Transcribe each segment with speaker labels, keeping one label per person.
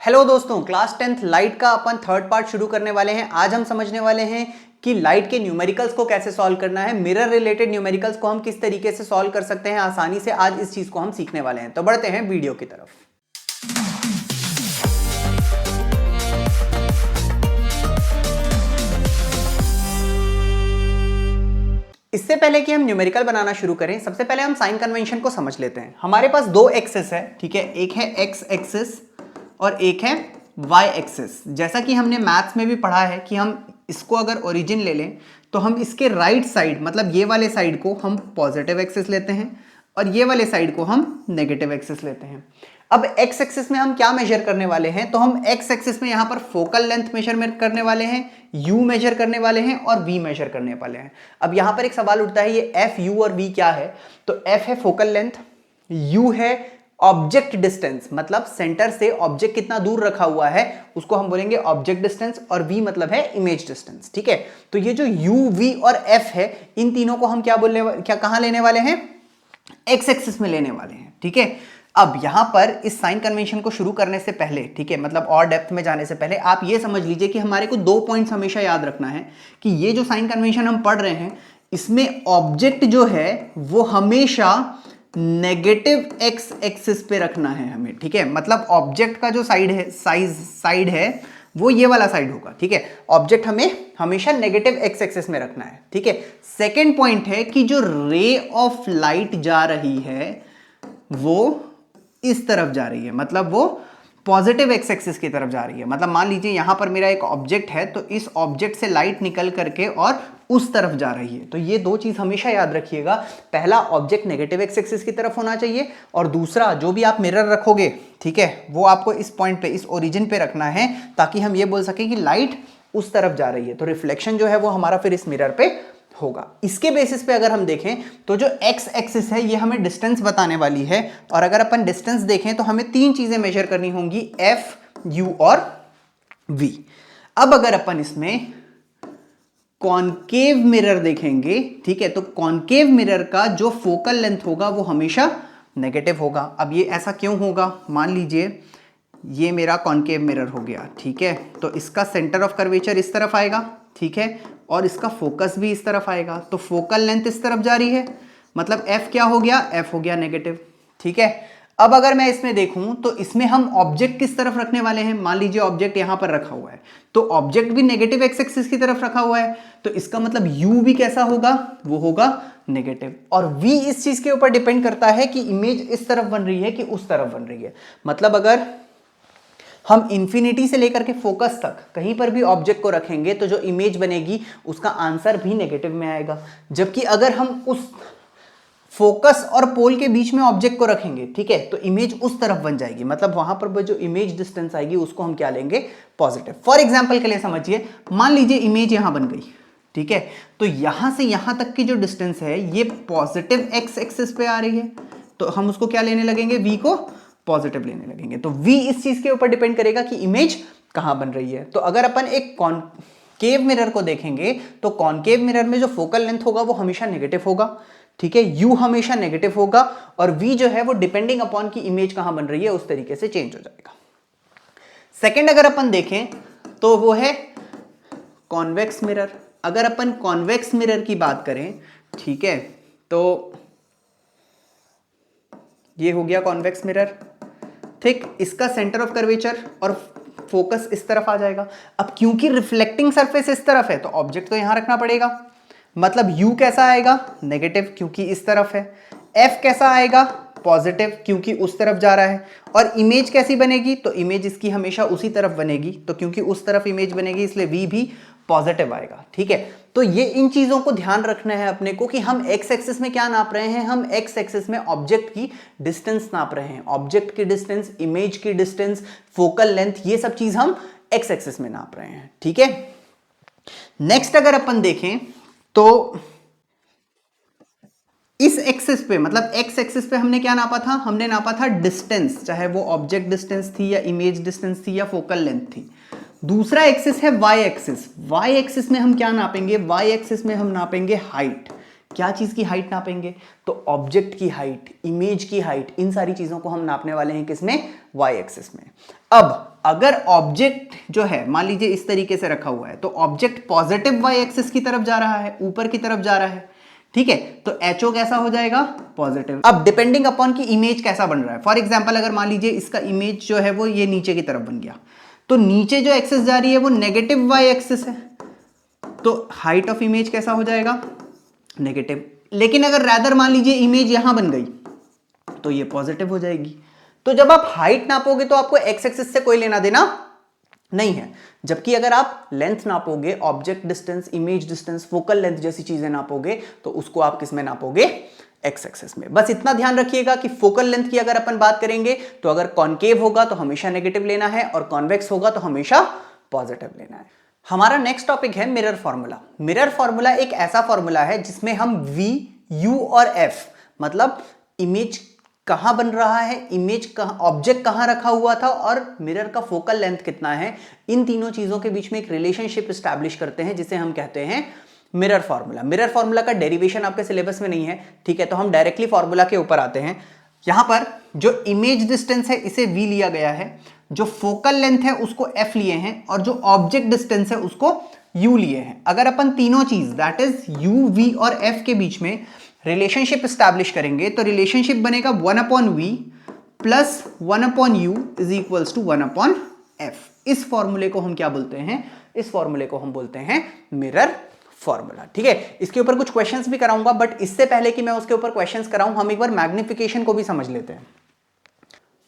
Speaker 1: Hello दोस्तों, class 10th light का अपन third part शुरू करने वाले हैं। आज हम समझने वाले हैं कि लाइट के न्यूमेरिकल्स को कैसे सॉल्व करना है, मिरर रिलेटेड न्यूमेरिकल्स को हम किस तरीके से सॉल्व कर सकते हैं आसानी से। आज इस चीज को हम सीखने वाले हैं, तो बढ़ते हैं वीडियो की तरफ। इससे पहले कि हम न्यूमेरिकल बनाना शुरू करें, सबसे पहले हम साइन कन्वेंशन को समझ लेते हैं। हमारे पास दो एक्सिस है, ठीक है, एक है एक्स एक्सिस और एक है वाई एक्सिस। जैसा कि हमने मैथ्स में भी पढ़ा है कि हम इसको अगर ओरिजिन ले लें तो हम इसके राइट साइड, मतलब ये वाले साइड को हम पॉजिटिव एक्सिस लेते हैं और ये वाले साइड को हम नेगेटिव एक्सिस लेते हैं। अब एक्स एक्सिस में हम क्या मेजर करने वाले हैं, तो हम एक्स एक्सिस में यहां पर फोकल लेंथ मेजरमेंट करने वाले हैं, यू मेजर करने वाले हैं और वी मेजर करने वाले हैं। अब यहां पर एक सवाल उठता है, ये एफ, यू और वी क्या है? तो एफ है फोकल लेंथ, यू है ऑब्जेक्ट डिस्टेंस, मतलब सेंटर से ऑब्जेक्ट कितना दूर रखा हुआ है उसको हम बोलेंगे ऑब्जेक्ट डिस्टेंस, और वी मतलब है इमेज डिस्टेंस। ठीक है, तो ये जो यू, वी और एफ है, इन तीनों को हम क्या कहां लेने वाले हैं? एक्स एक्सिस में लेने वाले हैं। ठीक है, अब यहां पर इस साइन कन्वेंशन को शुरू करने से पहले, ठीक है, मतलब और डेप्थ में जाने से पहले आप ये समझ लीजिए कि हमारे को दो पॉइंट्स हमेशा याद रखना है कि ये जो साइन कन्वेंशन हम पढ़ रहे हैं इसमें ऑब्जेक्ट जो है वो हमेशा नेगेटिव एक्स एक्सिस पे रखना है हमें। ठीक है, मतलब ऑब्जेक्ट का जो साइड है वो ये वाला साइड होगा। ठीक है, ऑब्जेक्ट हमें हमेशा नेगेटिव एक्स एक्सिस में रखना है। ठीक है, सेकेंड पॉइंट है कि जो रे ऑफ लाइट जा रही है वो इस तरफ जा रही है, मतलब वो पॉजिटिव एक्स एक्सिस की तरफ जा रही है। मतलब मान लीजिए यहां पर मेरा एक ऑब्जेक्ट है तो इस ऑब्जेक्ट से लाइट निकल करके और उस तरफ जा रही है। तो ये दो चीज हमेशा याद रखिएगा, पहला ऑब्जेक्ट नेगेटिव एक्स एक्सिस की तरफ होना चाहिए और दूसरा जो भी आप मिरर रखोगे, ठीक है, वो आपको इस पॉइंट पे, इस ओरिजिन पे रखना है ताकि हम ये बोल सके कि लाइट उस तरफ जा रही है। तो रिफ्लेक्शन जो है वो हमारा फिर इस मिरर पे होगा। इसके बेसिस पे अगर हम देखें तो जो एक्स एक्सिस है ये हमें डिस्टेंस बताने वाली है, और अगर अपन डिस्टेंस देखें तो हमें तीन चीजें मेजर करनी होंगी, एफ, यू और वी। अब अगर अपन इसमें कॉनकेव मिरर देखेंगे, ठीक है, तो कॉनकेव मिरर का जो फोकल लेंथ होगा वो हमेशा नेगेटिव होगा। अब ये ऐसा क्यों होगा? मान लीजिए ये मेरा कॉनकेव मिरर हो गया, ठीक है, तो इसका सेंटर ऑफ कर्वेचर इस तरफ आएगा, ठीक है, और इसका फोकस भी इस तरफ आएगा, तो फोकल लेंथ इस तरफ जा रही है, मतलब एफ क्या हो गया? एफ हो गया नेगेटिव। ठीक है, अब अगर मैं इसमें देखूं तो इसमें हम ऑब्जेक्ट किस तरफ रखने वाले हैं? मान लीजिए ऑब्जेक्ट यहां पर रखा हुआ है, तो ऑब्जेक्ट भी नेगेटिव एक्स एक्सिस की तरफ रखा हुआ है, तो इसका मतलब यू भी कैसा होगा? वो होगा नेगेटिव। और वी इस चीज के ऊपर डिपेंड करता है कि इमेज इस तरफ बन रही है कि उस तरफ बन रही है। मतलब अगर हम इंफिनिटी से लेकर के फोकस तक कहीं पर भी ऑब्जेक्ट को रखेंगे तो जो इमेज बनेगी उसका आंसर भी नेगेटिव में आएगा, जबकि अगर हम उस फोकस और पोल के बीच में ऑब्जेक्ट को रखेंगे, ठीक है, तो इमेज उस तरफ बन जाएगी, मतलब वहां पर जो इमेज डिस्टेंस आएगी उसको हम क्या लेंगे? पॉजिटिव। फॉर एग्जांपल के लिए समझिए, मान लीजिए इमेज यहां बन गई, ठीक है, तो यहां से यहां तक की जो डिस्टेंस है ये पॉजिटिव एक्स एक्सिस पे आ रही है, तो हम उसको क्या लेने लगेंगे? वी को पॉजिटिव लेने लगेंगे। तो वी इस चीज के ऊपर डिपेंड करेगा कि इमेज कहां बन रही है। तो अगर अपन एक कॉनकेव मिरर को देखेंगे तो कॉनकेव मिरर में जो फोकल लेंथ होगा वो हमेशा नेगेटिव होगा, ठीक है, यू हमेशा नेगेटिव होगा, और वी जो है वो डिपेंडिंग अपॉन की इमेज कहां बन रही है उस तरीके से चेंज हो जाएगा। सेकेंड अगर अपन देखें तो वो है कॉन्वेक्स मिरर। अगर अपन कॉन्वेक्स मिरर की बात करें, ठीक है, तो ये हो गया कॉन्वेक्स मिरर, ठीक, इसका सेंटर ऑफ कर्वेचर और फोकस इस तरफ आ जाएगा। अब क्योंकि रिफ्लेक्टिंग सरफेस इस तरफ है तो ऑब्जेक्ट तो यहां रखना पड़ेगा, मतलब यू कैसा आएगा? नेगेटिव, क्योंकि इस तरफ है। एफ कैसा आएगा? पॉजिटिव, क्योंकि उस तरफ जा रहा है। और इमेज कैसी बनेगी? तो इमेज इसकी हमेशा उसी तरफ बनेगी, तो क्योंकि उस तरफ इमेज बनेगी इसलिए वी भी पॉजिटिव आएगा। ठीक है, तो ये इन चीजों को ध्यान रखना है अपने को कि हम एक्स एक्सिस में क्या नाप रहे हैं? हम एक्स एक्सिस में ऑब्जेक्ट की डिस्टेंस नाप रहे हैं, ऑब्जेक्ट की डिस्टेंस, इमेज की डिस्टेंस, फोकल लेंथ, ये सब चीज हम एक्स एक्सिस में नाप रहे हैं। ठीक है, नेक्स्ट अगर अपन देखें तो इस एक्सिस पे, मतलब एक्स एक्सिस पे हमने क्या नापा था? हमने नापा था डिस्टेंस, चाहे वो ऑब्जेक्ट डिस्टेंस थी या इमेज डिस्टेंस थी या फोकल लेंथ थी। दूसरा एक्सिस है वाई एक्सिस। वाई एक्सिस में हम क्या नापेंगे? वाई एक्सिस में हम नापेंगे हाइट। क्या चीज की हाइट नापेंगे? तो ऑब्जेक्ट की हाइट, इमेज की हाइट, इन सारी चीजों को हम नापने वाले हैं किसमें? वाई एक्सिस में। अब अगर ऑब्जेक्ट जो है मान लीजिए इस तरीके से रखा हुआ है तो ऑब्जेक्ट पॉजिटिव वाई एक्सिस की तरफ जा रहा है, ऊपर की तरफ जा रहा है, ठीक है, तो HO कैसा हो जाएगा, पॉजिटिव। अब डिपेंडिंग अपॉन की इमेज कैसा बन रहा है, फॉर एग्जांपल अगर मान लीजिए इसका इमेज जो है वो ये नीचे की तरफ बन गया, तो नीचे जो एक्सिस जा रही है वो नेगेटिव वाई एक्सिस है, तो हाइट ऑफ इमेज कैसा हो जाएगा, नेगेटिव। लेकिन अगर रैदर मान लीजिए इमेज यहां बन गई तो ये पॉजिटिव हो जाएगी। तो जब आप हाइट नापोगे तो आपको एक्स एक्सिस से कोई लेना देना नहीं है, जबकि अगर आप लेंथ नापोगे, object distance, image distance, focal length जैसी चीजें नापोगे तो उसको आप किस में नापोगे, एक्स एक्सिस में। बस इतना ध्यान रखिएगा कि फोकल लेंथ की अगर अपन बात करेंगे तो अगर कॉनकेव होगा तो हमेशा नेगेटिव लेना है और कॉन्वेक्स होगा तो हमेशा पॉजिटिव लेना है। हमारा नेक्स्ट टॉपिक है मिरर फॉर्मूला। मिरर फॉर्मूला एक ऐसा फॉर्मूला है जिसमें हम V, U और F मतलब इमेज कहां बन रहा है, इमेज कहां, ऑब्जेक्ट कहां रखा हुआ था और मिरर का फोकल लेंथ कितना है, इन तीनों चीजों के बीच में एक रिलेशनशिप एस्टैब्लिश करते हैं जिसे हम कहते हैं मिरर फॉर्मूला। मिरर फॉर्मूला का डेरिवेशन आपके सिलेबस में नहीं है, ठीक है, तो हम डायरेक्टली फॉर्मूला के ऊपर आते हैं। यहां पर जो इमेज डिस्टेंस है इसे V लिया गया है, जो फोकल लेंथ है उसको F लिए हैं और जो ऑब्जेक्ट डिस्टेंस है उसको U लिए हैं। अगर अपन तीनों चीज दैट इज U, V और F के बीच में रिलेशनशिप एस्टैब्लिश करेंगे तो रिलेशनशिप बनेगा 1/V plus 1/U is equals to 1/F। इस फॉर्मूले को हम क्या बोलते हैं, इस फॉर्मूले को हम बोलते हैं मिरर फॉर्मूला, ठीक है। इसके ऊपर कुछ क्वेश्चंस भी कराऊंगा, बट इससे पहले कि मैं उसके ऊपर क्वेश्चंस कराऊं हम एक बार मैग्निफिकेशन को भी समझ लेते हैं।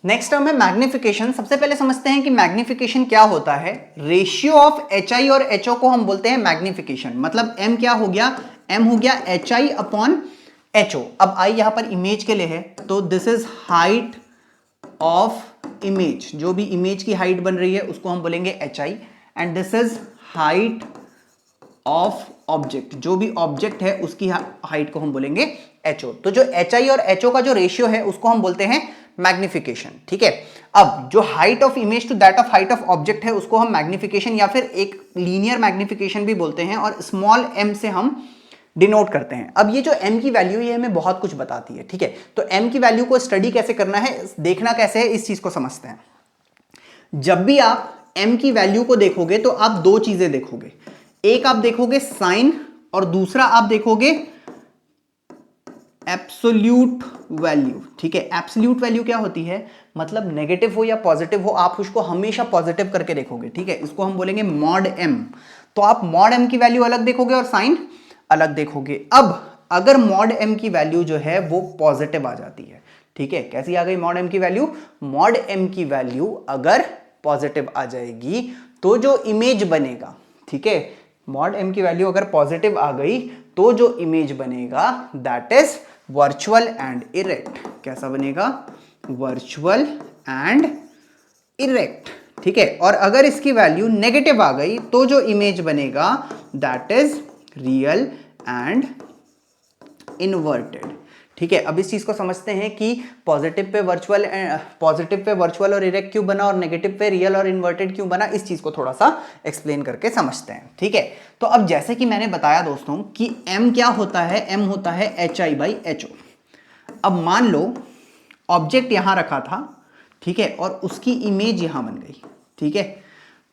Speaker 1: नेक्स्ट टर्म है मैग्निफिकेशन। सबसे पहले समझते हैं कि मैग्निफिकेशन क्या होता है। रेशियो ऑफ HI और HO को हम बोलते हैं मैग्निफिकेशन। मतलब M क्या हो गया, M हो गया HI अपॉन HO। अब I यहां पर इमेज के लिए है तो this is height of image, जो भी इमेज की हाइट बन रही है उसको हम बोलेंगे HI, and this is height of object, जो भी ऑब्जेक्ट है उसकी हाइट को हम बोलेंगे HO। तो जो HI और HO का जो रेशियो है उसको हम बोलते हैं मैग्निफिकेशन, ठीक है। अब जो height of image to that of height of object है उसको हम मैग्निफिकेशन या फिर एक लीनियर मैग्निफिकेशन भी बोलते हैं और स्मॉल m से हम डिनोट करते हैं। अब ये जो m की वैल्यू ये हमें बहुत कुछ बताती है, ठीक है। तो m की वैल्यू को स्टडी कैसे करना है, देखना कैसे है, इस चीज को समझते हैं। जब भी आप m की वैल्यू को देखोगे तो आप दो चीजें देखोगे, एक आप देखोगे साइन और दूसरा आप देखोगे एब्सोल्यूट वैल्यू, ठीक है। एब्सोल्यूट वैल्यू क्या होती है, मतलब नेगेटिव हो या पॉजिटिव हो आप उसको हमेशा पॉजिटिव करके देखोगे, ठीक है। इसको हम बोलेंगे मॉड m। तो आप मॉड m की वैल्यू अलग देखोगे और साइन अलग देखोगे। अब अगर मॉड m की वैल्यू जो है वो पॉजिटिव आ जाती है, ठीक है, कैसी आ गई मॉड m की वैल्यू, मॉड m की वैल्यू अगर पॉजिटिव आ जाएगी तो जो इमेज बनेगा, ठीक है, मॉड m की वैल्यू अगर पॉजिटिव आ गई तो जो इमेज बनेगा that is virtual and erect. कैसा बनेगा, वर्चुअल एंड इरेक्ट, ठीक है। और अगर इसकी वैल्यू नेगेटिव आ गई तो जो इमेज बनेगा that is real and inverted, ठीक है। अब इस चीज को समझते हैं कि पॉजिटिव पे वर्चुअल और इरेक्ट क्यों बना और नेगेटिव पे रियल और इन्वर्टेड क्यों बना, इस चीज को थोड़ा सा एक्सप्लेन करके समझते हैं, ठीक है। तो अब जैसे कि मैंने बताया दोस्तों कि m क्या होता है, m होता है HI/HO। अब मान लो ऑब्जेक्ट यहां रखा था, ठीक है, और उसकी इमेज यहां बन गई, ठीक है।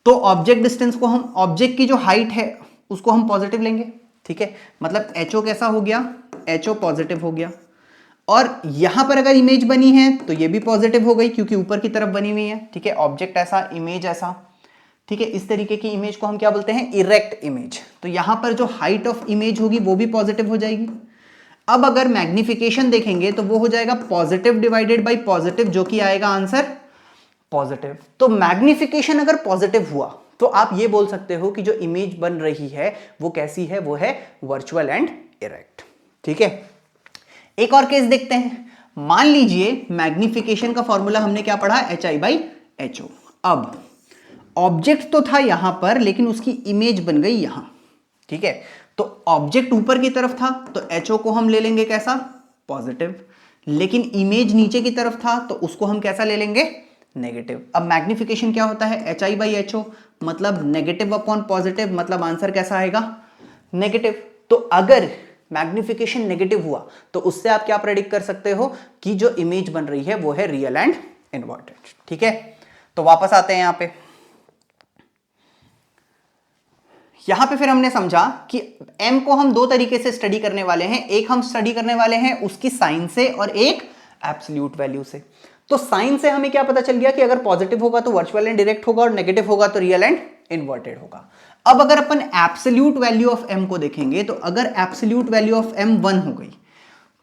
Speaker 1: तो ऑब्जेक्ट डिस्टेंस को हम, ऑब्जेक्ट की जो हाइट है उसको हम पॉजिटिव लेंगे, ठीक है। मतलब HO कैसा हो गया, HO पॉजिटिव हो गया। और यहां पर अगर इमेज बनी है तो ये भी पॉजिटिव हो गई क्योंकि ऊपर की तरफ बनी हुई है, ठीक है। ऑब्जेक्ट ऐसा, इमेज ऐसा, ठीक है। इस तरीके की इमेज को हम क्या बोलते हैं, इरेक्ट इमेज। तो यहां पर जो हाइट ऑफ इमेज होगी वो भी पॉजिटिव हो जाएगी। अब अगर मैग्निफिकेशन देखेंगे तो वो हो जाएगा पॉजिटिव डिवाइडेड बाई पॉजिटिव, जो कि आएगा आंसर पॉजिटिव। तो मैग्निफिकेशन अगर पॉजिटिव हुआ तो आप ये बोल सकते हो कि जो इमेज बन रही है वो कैसी है, वो है वर्चुअल एंड इरेक्ट, ठीक है। एक और केस देखते हैं। मान लीजिए मैग्निफिकेशन का फॉर्मूला हमने क्या पढ़ा, HI/HO। अब ऑब्जेक्ट तो था यहां पर लेकिन उसकी इमेज बन गई यहां, ठीक है। तो ऑब्जेक्ट ऊपर की तरफ था तो HO को हम ले लेंगे कैसा, पॉजिटिव, लेकिन इमेज नीचे की तरफ था तो उसको हम कैसा ले लेंगे, नेगेटिव। अब मैग्निफिकेशन क्या होता है, HI/HO मतलब नेगेटिव अपॉन पॉजिटिव, मतलब आंसर कैसा आएगा, नेगेटिव। तो अगर मैग्निफिकेशन नेगेटिव हुआ तो उससे आप क्या प्रेडिक्ट कर सकते हो कि जो इमेज बन रही है वो है रियल एंड इनवर्टेड, ठीक है। तो वापस आते हैं यहां पे फिर हमने समझा कि m को हम दो तरीके से स्टडी करने वाले हैं। एक हम स्टडी करने वाले हैं उसकी साइन से और एक एब्सोल्यूट वैल्यू से। तो साइन से हमें क्या पता चल गया कि अगर पॉजिटिव होगा तो वर्चुअल एंड डायरेक्ट होगा और नेगेटिव होगा तो रियल एंड इन्वर्टेड होगा। अब अगर अपन एब्सोल्यूट वैल्यू ऑफ m को देखेंगे तो अगर एब्सोल्यूट वैल्यू ऑफ m 1 हो गई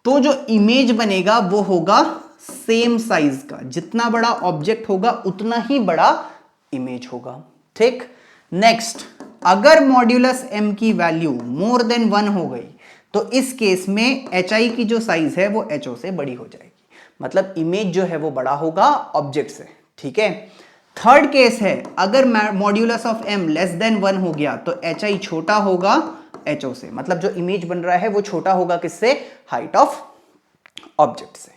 Speaker 1: तो जो इमेज बनेगा वो होगा सेम साइज का। जितना बड़ा ऑब्जेक्ट होगा उतना ही बड़ा इमेज होगा। ठीक, नेक्स्ट, अगर मॉड्यूलस m की वैल्यू मोर देन 1 हो गई तो इस केस में hi की जो साइज है वो ho से बड़ी हो जाएगी, मतलब इमेज जो है वो बड़ा होगा ऑब्जेक्ट से। ठीक है, थर्ड केस है, अगर modulus of m less than 1 हो गया तो hi छोटा होगा ho से, मतलब जो इमेज बन रहा है वो छोटा होगा किससे, हाइट ऑफ ऑब्जेक्ट से।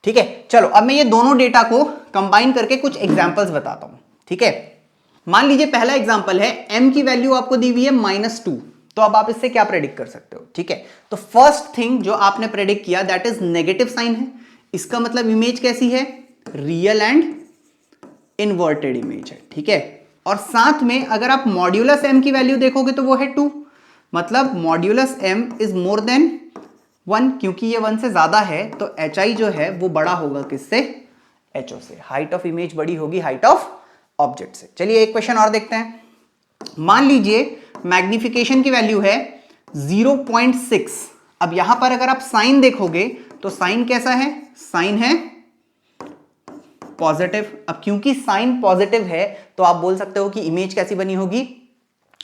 Speaker 1: ठीक है, चलो अब मैं ये दोनों डेटा को कंबाइन करके कुछ एग्जांपल्स बताता हूं। ठीक है, मान लीजिए पहला एग्जांपल है m की वैल्यू आपको दी हुई है -2, तो अब आप इससे क्या प्रेडिक्ट कर सकते हो। ठीक है, तो फर्स्ट थिंग जो आपने प्रेडिक्ट किया दैट इज नेगेटिव साइन है, इसका मतलब इमेज कैसी है, रियल एंड इन्वर्टेड इमेज है। ठीक है, और साथ में अगर आप मॉड्यूलस m की वैल्यू देखोगे तो वो है 2, मतलब modulus m is more than 1, क्योंकि ये 1 से ज्यादा है तो hi जो है वो बड़ा होगा किससे, ho से। हाइट ऑफ इमेज बड़ी होगी हाइट ऑफ ऑब्जेक्ट से। चलिए एक क्वेश्चन और देखते हैं। मान लीजिए मैग्निफिकेशन की वैल्यू है 0.6। अब यहां पर अगर आप साइन देखोगे तो साइन कैसा है, साइन है पॉजिटिव। अब क्योंकि साइन पॉजिटिव है तो आप बोल सकते हो कि इमेज कैसी बनी होगी,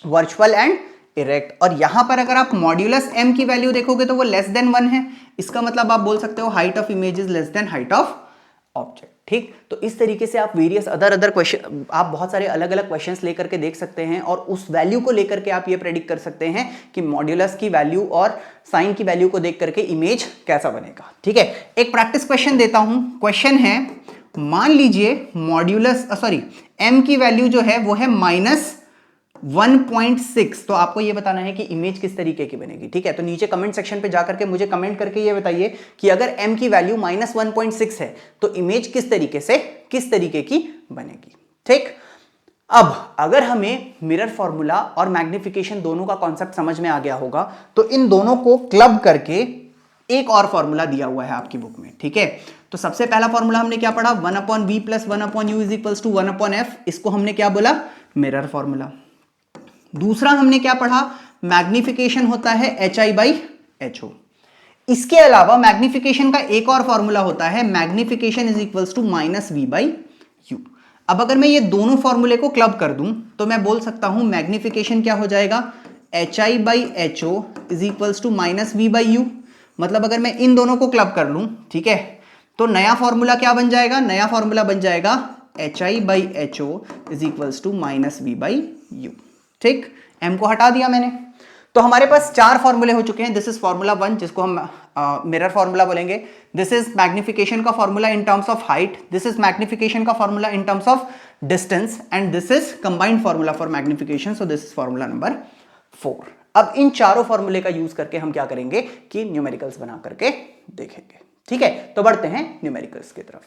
Speaker 1: वर्चुअल एंड इरेक्ट। और यहां पर अगर आप मॉड्यूलस m की वैल्यू देखोगे तो वो लेस देन 1 है, इसका मतलब आप बोल सकते हो height of image is less than height of object. ठीक, तो इस तरीके से आप वेरियस अदर क्वेश्चन, आप बहुत सारे अलग अलग क्वेश्चंस लेकर के देख सकते हैं और उस वैल्यू को लेकर के आप ये प्रेडिक्ट कर सकते हैं कि मॉड्यूलस की वैल्यू और साइन की वैल्यू को देख करके इमेज कैसा बनेगा। ठीक है, एक प्रैक्टिस क्वेश्चन देता हूं। क्वेश्चन है, मान लीजिए मॉड्यूलस m की वैल्यू जो है वो है -1.6, तो आपको ये बताना है कि इमेज किस तरीके की बनेगी। ठीक है, तो नीचे कमेंट सेक्शन पे जाकर के मुझे कमेंट करके ये बताइए कि अगर m की वैल्यू -1.6 है तो इमेज किस तरीके की बनेगी। ठीक, अब अगर हमें मिरर फॉर्मूला और मैग्निफिकेशन दोनों का कॉन्सेप्ट समझ में आ गया होगा तो इन दोनों को क्लब करके एक और फॉर्मूला दिया हुआ है आपकी बुक में। ठीक है, तो सबसे पहला फॉर्मूला हमने क्या पढ़ा, 1/v + 1/u = 1/f। इसको हमने क्या बोला, मिरर फॉर्मूला। दूसरा हमने क्या पढ़ा, मैग्निफिकेशन होता है hi/ho। इसके अलावा मैग्निफिकेशन का एक और फॉर्मूला होता है मैग्निफिकेशन = -v/u। अब अगर मैं ये दोनों फॉर्मूले को क्लब कर दूं तो मैं बोल सकता हूं मैग्निफिकेशन क्या हो जाएगा, hi/ho = -v/u। मतलब अगर मैं इन दोनों को क्लब कर लूं, ठीक है, तो नया फॉर्मूला क्या बन जाएगा, नया फॉर्मूला बन जाएगा hi/ho = -v/u। ठीक, m को हटा दिया मैंने, तो हमारे पास 4 फॉर्मूले हो चुके हैं। दिस इज फॉर्मूला 1 जिसको हम मिरर फॉर्मूला बोलेंगे। दिस इज मैग्निफिकेशन का formula in terms of height, this is magnification का formula in terms of distance and this is combined formula for magnification, so this is formula number 4। अब इन चारों फॉर्मूले का use करके हम क्या करेंगे कि न्यूमेरिकल्स बना करके देखेंगे। ठीक है, तो बढ़ते हैं न्यूमेरिकल्स की तरफ।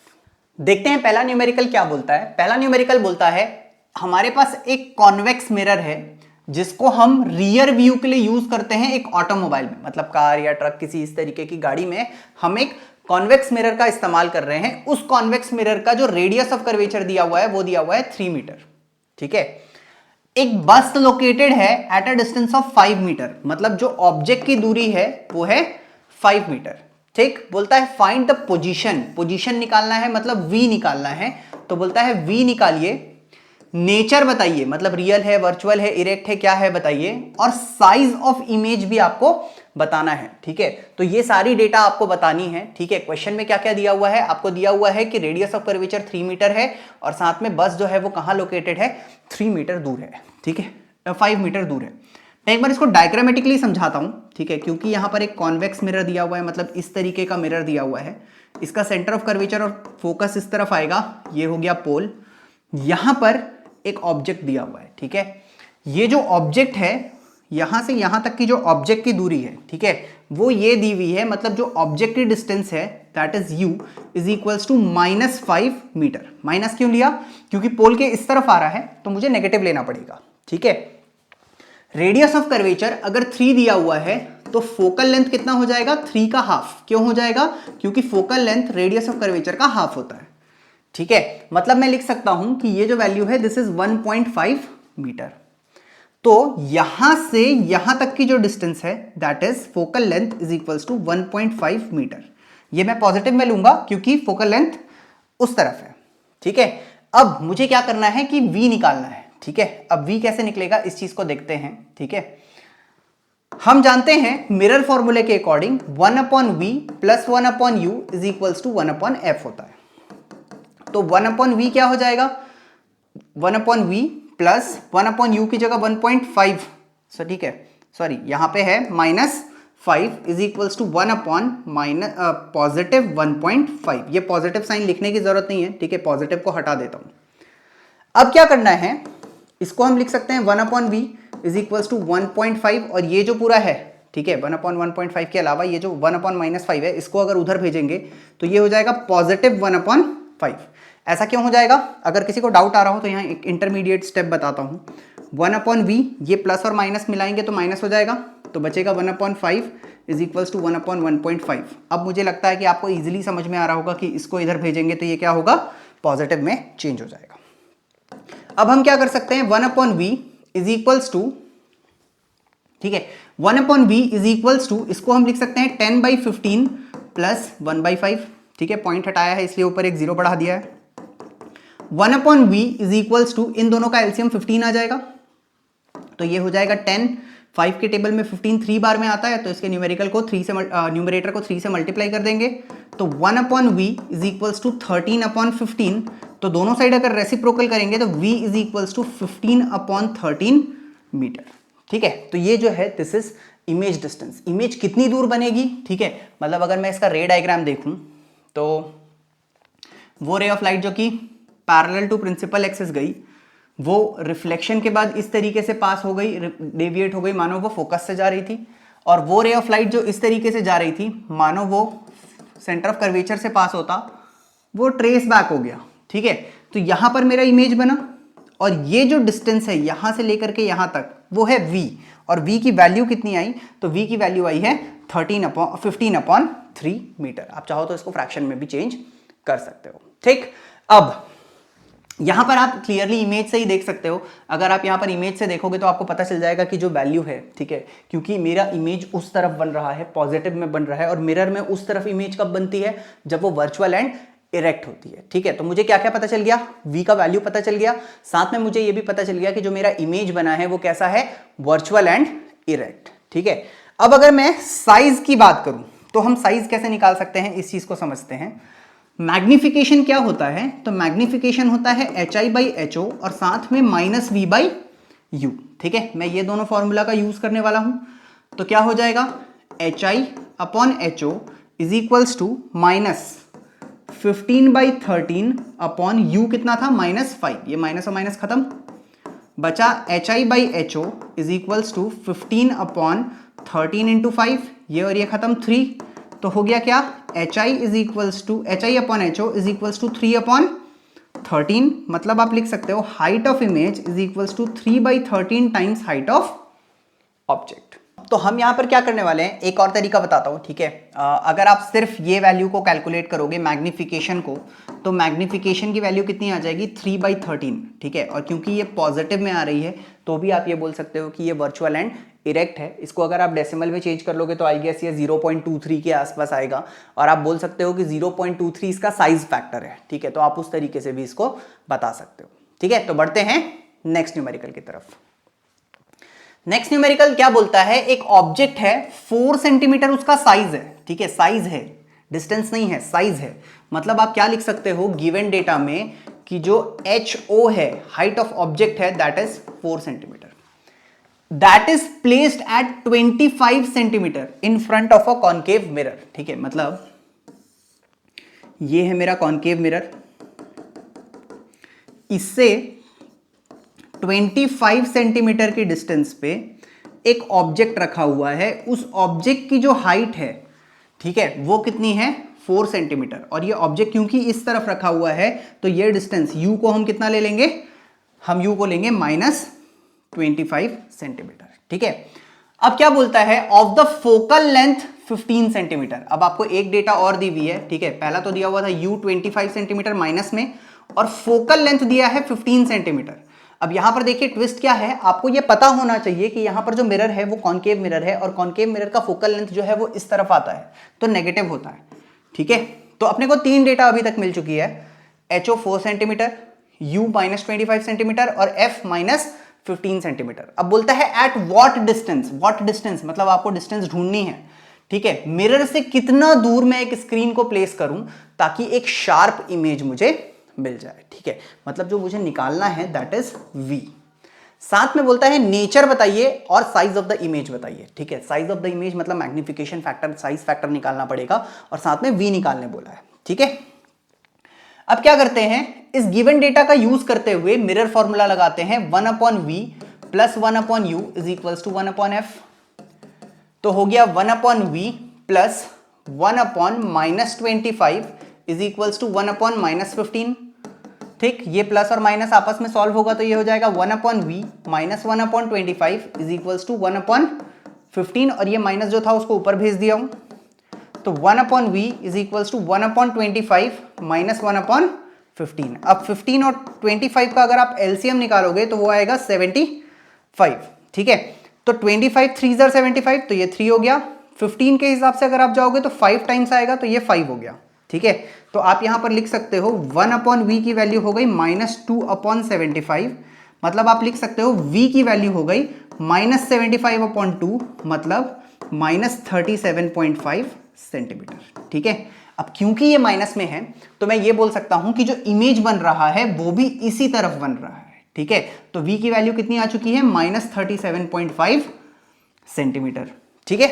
Speaker 1: देखते हैं पहला न्यूमेरिकल क्या बोलता है। पहला न्यूमेरिकल बोलता है हमारे पास एक कॉन्वेक्स मिरर है जिसको हम रियर व्यू के लिए यूज करते हैं एक ऑटोमोबाइल में, मतलब कार या ट्रक किसी इस तरीके की गाड़ी में हम एक कॉन्वेक्स मिरर का इस्तेमाल कर रहे हैं। उस कॉन्वेक्स मिरर का जो रेडियस ऑफ कर्वेचर दिया हुआ है वो दिया हुआ है 3 मीटर। ठीक है, एक बस लोकेटेड है at a distance of 5 metre, मतलब जो ऑब्जेक्ट की दूरी है वो है 5 मीटर। ठीक, बोलता है फाइंड द पोजीशन निकालना है, मतलब v निकालना है। तो बोलता है v निकालिए, नेचर बताइए, मतलब रियल है, वर्चुअल है, इरेक्ट है, क्या है बताइए, और साइज ऑफ इमेज भी आपको बताना है। ठीक है, तो ये सारी डेटा आपको बतानी है। ठीक है, क्वेश्चन में क्या क्या दिया हुआ है, आपको दिया हुआ है कि रेडियस ऑफ कर्वेचर 3 मीटर है और साथ में बस जो है वो कहां लोकेटेड है, 3 मीटर दूर है। ठीक है, 5 मीटर दूर है। मैं एक बार इसको डायग्रामेटिकली समझाता हूं। ठीक है, क्योंकि यहां पर एक कॉन्वेक्स मिरर दिया हुआ है, मतलब इस तरीके का मिरर दिया हुआ है, इसका सेंटर ऑफ कर्वेचर और फोकस इस तरफ आएगा, ये हो गया पोल। यहां पर एक ऑब्जेक्ट दिया हुआ है। ठीक है, ये जो ऑब्जेक्ट है यहां से यहां तक की जो ऑब्जेक्ट की दूरी है, ठीक है, वो ये दी हुई है, मतलब जो ऑब्जेक्ट की डिस्टेंस है that is u is equals to -5 metre. Minus क्यों लिया? क्योंकि पोल के इस तरफ आ रहा है तो मुझे नेगेटिव लेना पड़ेगा, ठीक है। रेडियस ऑफ कर्वेचर अगर 3 दिया हुआ है तो फोकल लेंथ कितना हो जाएगा? 3 का हाफ। क्यों हो जाएगा? क्योंकि focal length radius of curvature का हाफ होता है, ठीक है। मतलब मैं लिख सकता हूं कि ये जो वैल्यू है दिस इज 1.5 मीटर। तो यहां से यहां तक की जो डिस्टेंस है that is focal length is equals to 1.5 metre. ये मैं पॉजिटिव में लूंगा क्योंकि फोकल लेंथ उस तरफ है, ठीक है। अब मुझे क्या करना है कि v निकालना है, ठीक है। अब v कैसे निकलेगा इस चीज को देखते हैं, ठीक है। हम जानते हैं मिरर फॉर्मूले के according 1/v plus 1/u is equals to 1/f होता है। तो 1/v क्या हो जाएगा? 1/v प्लस 1/u की जगह 1.5, सो ठीक है, सॉरी यहां पे है -5 इज इक्वल्स टू 1/+1.5। ये पॉजिटिव साइन लिखने की जरूरत नहीं है, ठीक है, पॉजिटिव को हटा देता हूं। अब क्या करना है, इसको हम लिख सकते हैं 1/v इज इक्वल्स टू 1.5, और ये जो पूरा है, ठीक है, 1/1.5 के अलावा ये जो 1/-5 है इसको अगर उधर भेजेंगे तो ये हो जाएगा +1/5। ऐसा क्यों हो जाएगा? अगर किसी को डाउट आ रहा हो तो यहाँ एक इंटरमीडिएट स्टेप बताता हूँ। 1/v, ये प्लस और माइनस मिलाएंगे तो माइनस हो जाएगा, तो बचेगा 1/5 इज इक्वल्स टू 1/1.5। अब मुझे लगता है कि आपको इजीली समझ में आ रहा होगा कि इसको इधर भेजेंगे तो ये क्या होगा? पॉजिटिव में चेंज हो जाएगा। अब हम क्या कर सकते हैं, 1/v इज इक्वल्स टू, ठीक है, 1/v इज इक्वल्स टू, इसको हम लिख सकते हैं 10/15 प्लस 1/5, ठीक है, पॉइंट हटाया है इसलिए ऊपर एक 0 बढ़ा दिया है। 1/v इज इक्वल्स टू, इन दोनों का एलसीएम 15 आ जाएगा, तो ये हो जाएगा 10। 5 के टेबल में 15 3 बार में आता है, तो इसके न्यूमेरिकल को 3 से न्यूमरेटर को 3 से मल्टीप्लाई कर देंगे, तो 1/v इज इक्वल्स टू 13/15। तो दोनों साइड अगर रेसिप्रोकल करेंगे तो v is equals to 15/13 metre, ठीक है। तो ये जो है this is image distance. Image कितनी दूर बनेगी, ठीक है, मतलब अगर मैं इसका रे डायग्राम देखूं तो वो रे ऑफ लाइट जो कि पैरेलल टू प्रिंसिपल एक्सिस गई, वो रिफ्लेक्शन के बाद इस तरीके से पास हो गई, डेविएट हो गई, मानो वो फोकस से जा रही थी। और वो रे ऑफ लाइट जो इस तरीके से जा रही थी, मानो वो सेंटर ऑफ कर्वेचर से पास होता, वो ट्रेस बैक हो गया, ठीक है। तो यहां पर मेरा इमेज बना, और ये जो डिस्टेंस है यहां से लेकर के यहां तक वो है v, और v की वैल्यू कितनी आई? तो v की वैल्यू आई है 15/3 मीटर। आप चाहो तो इसको फ्रैक्शन में भी चेंज कर सकते हो, ठीक। अब यहां पर आप क्लियरली इमेज से ही देख सकते हो। अगर आप यहां पर इमेज से देखोगे तो आपको पता चल जाएगा कि जो वैल्यू है, ठीक है, क्योंकि मेरा इमेज उस तरफ बन रहा है, पॉजिटिव में बन रहा है, और मिरर में उस तरफ इमेज कब बनती है? जब वो वर्चुअल एंड इरेक्ट होती है, ठीक है। तो मुझे क्या क्या पता चल गया? v का वैल्यू पता चल गया, साथ में मुझे ये भी पता चल गया कि जो मेरा इमेज बना है वो कैसा है? वर्चुअल एंड इरेक्ट, ठीक है। अब अगर मैं साइज की बात करूं तो हम साइज कैसे निकाल सकते हैं, इस चीज को समझते हैं। मैग्निफिकेशन क्या होता है? तो मैग्निफिकेशन होता है HI/HO और साथ में -v/u, ठीक है। मैं ये दोनों फॉर्मूला का यूज करने वाला हूं, तो क्या हो जाएगा? HI/HO इज इक्वल्स टू -15/13 कितना था? -5। ये माइनस और माइनस खत्म, बचा HI/HO इज इक्वल्स टू 15/13 × 5, ये और ये खत्म 3, तो हो गया क्या? HI is equals to HI/HO is equals to 3/13। मतलब आप लिख सकते हो height of image is equals to 3/13 times height of object. तो हम यहां पर क्या करने वाले हैं, एक और तरीका बताता हूं, ठीक है। अगर आप सिर्फ ये वैल्यू को कैलकुलेट करोगे मैग्निफिकेशन को, तो मैग्निफिकेशन की वैल्यू कितनी आ जाएगी? 3/13, ठीक है। और क्योंकि ये पॉजिटिव में आ रही है तो भी आप ये बोल सकते हो कि ये वर्चुअल एंड इरेक्ट है। इसको अगर आप डेसिमल में चेंज कर लोगे तो आई गेस ये 0.23 के आसपास आएगा, और आप बोल सकते हो कि 0.23 इसका साइज फैक्टर है, ठीक है। तो आप उस तरीके से भी इसको बता सकते हो, ठीक है। तो बढ़ते हैं नेक्स्ट न्यूमेरिकल की तरफ। नेक्स्ट न्यूमेरिकल क्या बोलता है? एक ऑब्जेक्ट है, 4 सेंटीमीटर उसका साइज है, ठीक है, साइज है, डिस्टेंस नहीं है, साइज है। मतलब आप क्या लिख सकते हो गिवन डेटा में कि जो HO है, हाइट ऑफ ऑब्जेक्ट है, that is 4 centimetre, that is placed at 25 centimetre in front of a concave mirror, ठीक है। मतलब ये है मेरा कॉनकेव मिरर, इससे 25 सेंटीमीटर की डिस्टेंस पे एक ऑब्जेक्ट रखा हुआ है, उस ऑब्जेक्ट की जो हाइट है, ठीक है, वो कितनी है 4 सेंटीमीटर, और ये ऑब्जेक्ट क्योंकि इस तरफ रखा हुआ है तो ये डिस्टेंस u को हम कितना ले लेंगे, हम u को लेंगे -25 सेंटीमीटर। ठीक है, अब क्या बोलता है, of the focal length 15 centimetre. अब आपको एक डेटा और दी हुई है, ठीक है, पहला तो दिया हुआ था u 25 सेंटीमीटर माइनस में, और फोकल लेंथ दिया है 15 सेंटीमीटर। अब यहां पर देखिए ट्विस्ट क्या है, आपको यह पता होना चाहिए कि यहां पर जो मिरर है वो कॉनकेव मिरर है, और कॉनकेव मिरर का फोकल लेंथ जो है वो इस तरफ आता है, तो नेगेटिव होता है। ठीक है, तो अपने को 3 डेटा अभी तक मिल चुकी है, HO 4 सेंटीमीटर, U -25 सेंटीमीटर और F -15 सेंटीमीटर। अब बोलता है at what distance, what distance मतलब आपको डिस्टेंस ढूंढनी है। ठीक है, मिरर से कितना दूर मैं एक स्क्रीन को प्लेस करूं ताकि एक शार्प इमेज मुझे मिल जाए। ठीक है, मतलब जो मुझे निकालना है दैट इज V। साथ में बोलता है नेचर बताइए और साइज ऑफ द इमेज बताइए। ठीक है, साइज ऑफ द इमेज मतलब मैग्निफिकेशन फैक्टर, साइज फैक्टर निकालना पड़ेगा, और साथ में V निकालने बोला है। ठीक है, अब क्या करते हैं, इस गिवन डेटा का यूज करते हुए मिरर फॉर्मूला लगाते हैं 1/v plus 1/u is equals to 1/f। तो हो गया 1/v plus 1/-25 is equals to 1/-15। ठीक, ये प्लस और माइनस आपस में सॉल्व होगा तो ये हो जाएगा 1/v minus 1/25 is equals to 1/15, और ये माइनस जो था उसको ऊपर भेज दिया हूं, तो 1/v is equals to 1/25 minus 1/15। अब 15 और 25 का अगर आप एलसीएम निकालोगे तो वो आएगा 75। ठीक है, तो 25 3 ज़र 75, तो ये 3 हो गया। 15 के हिसाब से अगर आप जाओगे तो 5 टाइम्स आएगा, तो ये 5 हो गया। ठीक है, तो आप यहां पर लिख सकते हो 1/v की वैल्यू हो गई -2/75, मतलब आप लिख सकते हो v की वैल्यू हो गई -75/2, मतलब -37.5 सेंटीमीटर। ठीक है, अब क्योंकि ये माइनस में है तो मैं ये बोल सकता हूं कि जो इमेज बन रहा है वो भी इसी तरफ बन रहा है। ठीक है, तो v की वैल्यू कितनी आ चुकी है -37.5 सेंटीमीटर। ठीक है,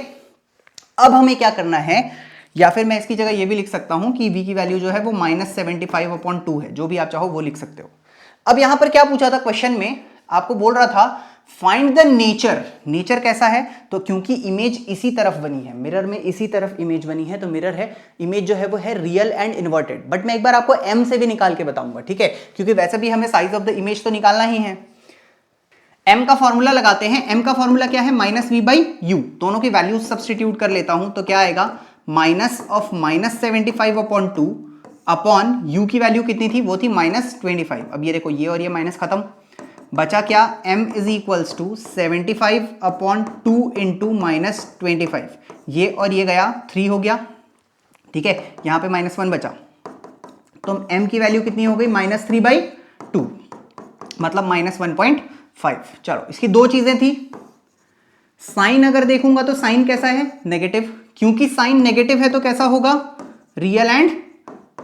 Speaker 1: अब हमें क्या करना है, या फिर मैं इसकी जगह ये भी लिख सकता हूं कि v की वैल्यू जो है वो -75/2 है, जो भी आप चाहो वो लिख सकते हो। अब यहां पर क्या पूछा था क्वेश्चन में, आपको बोल रहा था फाइंड द नेचर। नेचर कैसा है, तो क्योंकि इमेज इसी तरफ बनी है, मिरर में इसी तरफ इमेज बनी है, तो मिरर है, इमेज जो है वो है रियल एंड इन्वर्टेड। बट मैं एक बार आपको m से भी निकाल के बताऊंगा। ठीक है, क्योंकि वैसे भी हमें साइज ऑफ द इमेज तो निकालना ही है। m का फॉर्मूला लगाते हैं, m का फॉर्मूला क्या है -v/u, दोनों की वैल्यूज सब्स्टिट्यूट कर लेता हूं, तो क्या आएगा -75/2 अपॉन u की वैल्यू कितनी थी, वो थी -25। अब ये देखो ये और ये माइनस खत्म, बचा क्या, m is equals to 75/2 into -25, ये और ये गया 3 हो गया। ठीक है, यहां पे -1 बचा, तो m की वैल्यू कितनी हो गई -3/2, मतलब -1.5। चलो, इसकी दो चीजें थी, साइन अगर देखूंगा तो साइन कैसा है, नेगेटिव, क्योंकि साइन नेगेटिव है तो कैसा होगा, रियल एंड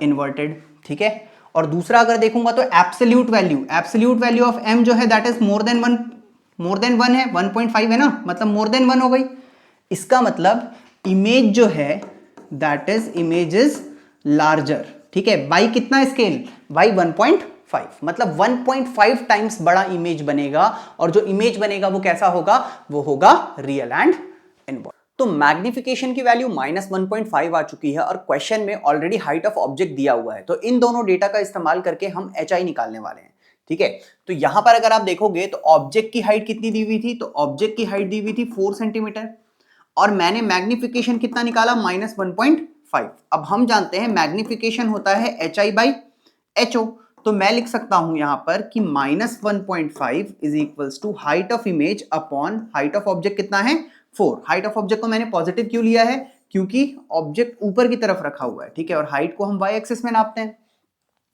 Speaker 1: इन्वर्टेड। ठीक है, और दूसरा अगर देखूंगा तो एब्सोल्यूट वैल्यू ऑफ m जो है दैट इज मोर देन 1 है, 1.5 है ना, मतलब मोर देन 1 हो गई। इसका मतलब इमेज जो है that is image is larger. ठीक है, बाई कितना स्केल, बाई 1.5, मतलब 1.5 टाइम्स बड़ा इमेज बनेगा, और जो इमेज बनेगा वो कैसा होगा, वो होगा रियल एंड इन्वर्टेड। तो मैग्निफिकेशन की वैल्यू -1.5 आ चुकी है, और क्वेश्चन में ऑलरेडी हाइट ऑफ ऑब्जेक्ट दिया हुआ है, तो इन दोनों डेटा का इस्तेमाल करके हम HI निकालने वाले हैं। ठीक है, तो यहां पर अगर आप देखोगे तो ऑब्जेक्ट की हाइट कितनी दी हुई थी, तो ऑब्जेक्ट की हाइट दी हुई थी 4 सेंटीमीटर, और मैंने मैग्निफिकेशन कितना निकाला -1.5। अब हम जानते हैं मैग्निफिकेशन होता है HI/HO, तो मैं लिख सकता हूं यहां पर कि -1.5 is equals to height of image upon height of object कितना है 4। हाइट ऑफ ऑब्जेक्ट को मैंने पॉजिटिव क्यों लिया है, क्योंकि ऑब्जेक्ट ऊपर की तरफ रखा हुआ है। ठीक है, और हाइट को हम y एक्सिस में नापते हैं,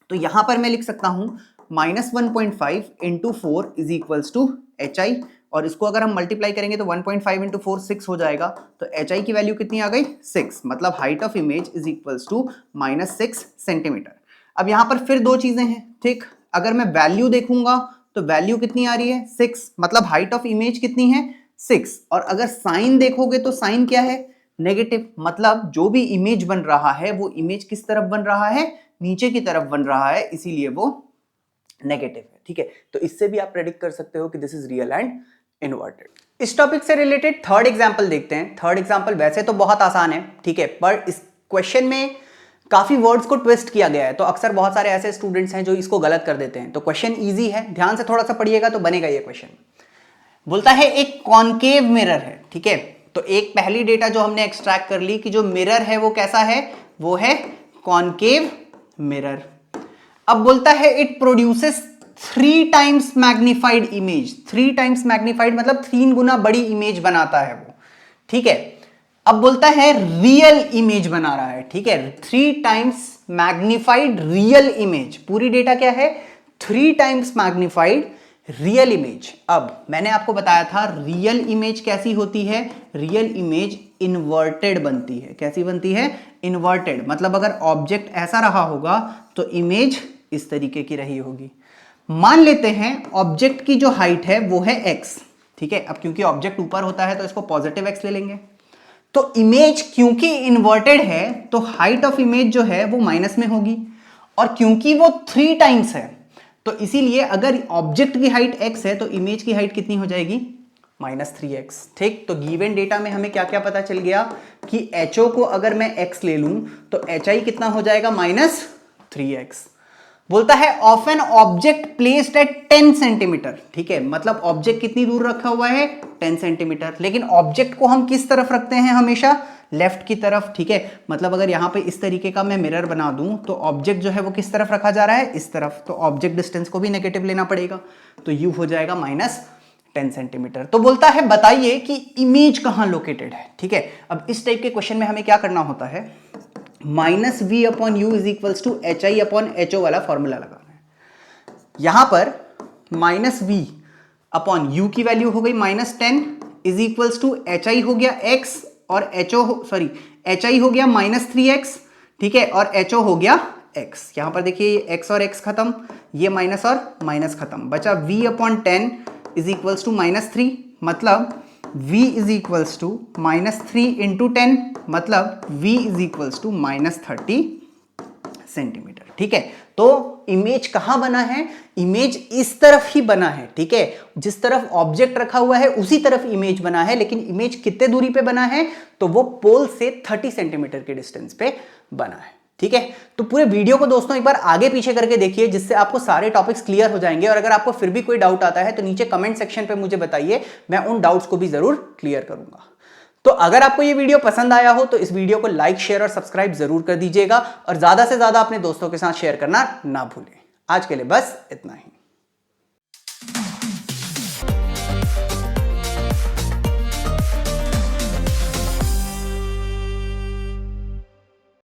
Speaker 1: तो यहां पर मैं लिख सकता हूं -1.5 into 4 is equals to HI, और इसको अगर हम मल्टीप्लाई करेंगे तो 1.5 इंटू 4 6 हो जाएगा, तो HI की वैल्यू कितनी आ गई 6, मतलब height of image is equals to -6 centimetre. अब यहां पर फिर दो चीजें हैं। ठीक, अगर मैं वैल्यू देखूंगा तो वैल्यू कितनी आ रही है 6, मतलब हाइट ऑफ इमेज कितनी है 6, और अगर साइन देखोगे तो साइन क्या है नेगेटिव, मतलब जो भी इमेज बन रहा है वो इमेज किस तरफ बन रहा है, नीचे की तरफ बन रहा है, इसीलिए वो नेगेटिव है। ठीक है, तो इससे भी आप प्रेडिक्ट कर सकते हो कि this is real and inverted. इस टॉपिक से रिलेटेड थर्ड एग्जाम्पल देखते हैं। थर्ड एग्जाम्पल वैसे तो बहुत आसान है, ठीक है, पर इस क्वेश्चन में काफी वर्ड्स को ट्विस्ट किया गया है, तो अक्सर बहुत सारे ऐसे स्टूडेंट्स हैं जो इसको गलत कर देते हैं। तो क्वेश्चन इजी है, ध्यान से थोड़ा सा पढ़िएगा तो बनेगा ये क्वेश्चन। बोलता है एक कॉनकेव मिरर है, ठीक है, तो एक पहली डेटा जो हमने एक्सट्रैक्ट कर ली कि जो मिरर है वो कैसा है, वो है कॉनकेव मिरर। अब बोलता है it produces 3 times magnified image. 3 times magnified मतलब 3 गुना बड़ी इमेज बनाता है वो, ठीक है। अब बोलता है रियल इमेज बना रहा है, ठीक है, 3 टाइम्स मैग्निफाइड रियल इमेज। पूरी डेटा क्या है, 3 टाइम्स मैग्निफाइड रियल इमेज। अब मैंने आपको बताया था रियल इमेज कैसी होती है, रियल इमेज इन्वर्टेड बनती है। कैसी बनती है, इन्वर्टेड। मतलब अगर ऑब्जेक्ट ऐसा रहा होगा तो इमेज इस तरीके की रही होगी। मान लेते हैं ऑब्जेक्ट की जो हाइट है वो है x, ठीक है। अब क्योंकि ऑब्जेक्ट ऊपर होता है तो इसको पॉजिटिव x ले लेंगे। तो इमेज क्योंकि इन्वर्टेड है तो हाइट ऑफ इमेज जो है वो माइनस में होगी, और क्योंकि वो 3 टाइम्स है तो इसीलिए अगर ऑब्जेक्ट की हाइट x है तो इमेज की हाइट कितनी हो जाएगी, -3x, ठीक। तो गिवन डेटा में हमें क्या क्या पता चल गया कि HO को अगर मैं x ले लूं तो HI कितना हो जाएगा, -3x। बोलता है of an object placed at 10 centimetre, ठीक है, मतलब ऑब्जेक्ट कितनी दूर रखा हुआ है, 10 सेंटीमीटर। लेकिन ऑब्जेक्ट को हम किस तरफ रखते हैं, हमेशा लेफ्ट की तरफ, ठीक है। मतलब अगर यहां पे इस तरीके का मैं मिरर बना दूं तो ऑब्जेक्ट जो है वो किस तरफ रखा जा रहा है, इस तरफ। तो ऑब्जेक्ट डिस्टेंस को भी नेगेटिव लेना पड़ेगा, तो यू हो जाएगा -10 सेंटीमीटर। तो बोलता है बताइए कि इमेज कहां लोकेटेड है, ठीक है। अब इस टाइप के क्वेश्चन में हमें क्या करना होता है, -v/u इज HI/HO वाला फॉर्मूला लगाना है। यहां पर -v/u की वैल्यू हो गई -10 इज इक्वल्स टू HI हो गया x और HI हो गया -3x, ठीक है, और HO हो गया x। यहां पर देखिए x और x खत्म, ये माइनस और माइनस खत्म, बचा v/10 इज इक्वल्स टू -3, मतलब v is equals to -3 into 10, मतलब v is equals to -30 centimetre, ठीक है। तो इमेज कहां बना है, इमेज इस तरफ ही बना है, ठीक है। जिस तरफ ऑब्जेक्ट रखा हुआ है उसी तरफ इमेज बना है, लेकिन इमेज कितने दूरी पे बना है, तो वो पोल से 30 सेंटीमीटर के डिस्टेंस पे बना है, ठीक है। तो पूरे वीडियो को दोस्तों एक बार आगे पीछे करके देखिए, जिससे आपको सारे टॉपिक्स क्लियर हो जाएंगे। और अगर आपको फिर भी कोई डाउट आता है तो नीचे कमेंट सेक्शन पे मुझे बताइए, मैं उन डाउट्स को भी जरूर क्लियर करूंगा। तो अगर आपको ये वीडियो पसंद आया हो तो इस वीडियो को लाइक, शेयर और सब्सक्राइब जरूर कर दीजिएगा, और ज्यादा से ज्यादा अपने दोस्तों के साथ शेयर करना ना भूलें। आज के लिए बस इतना ही।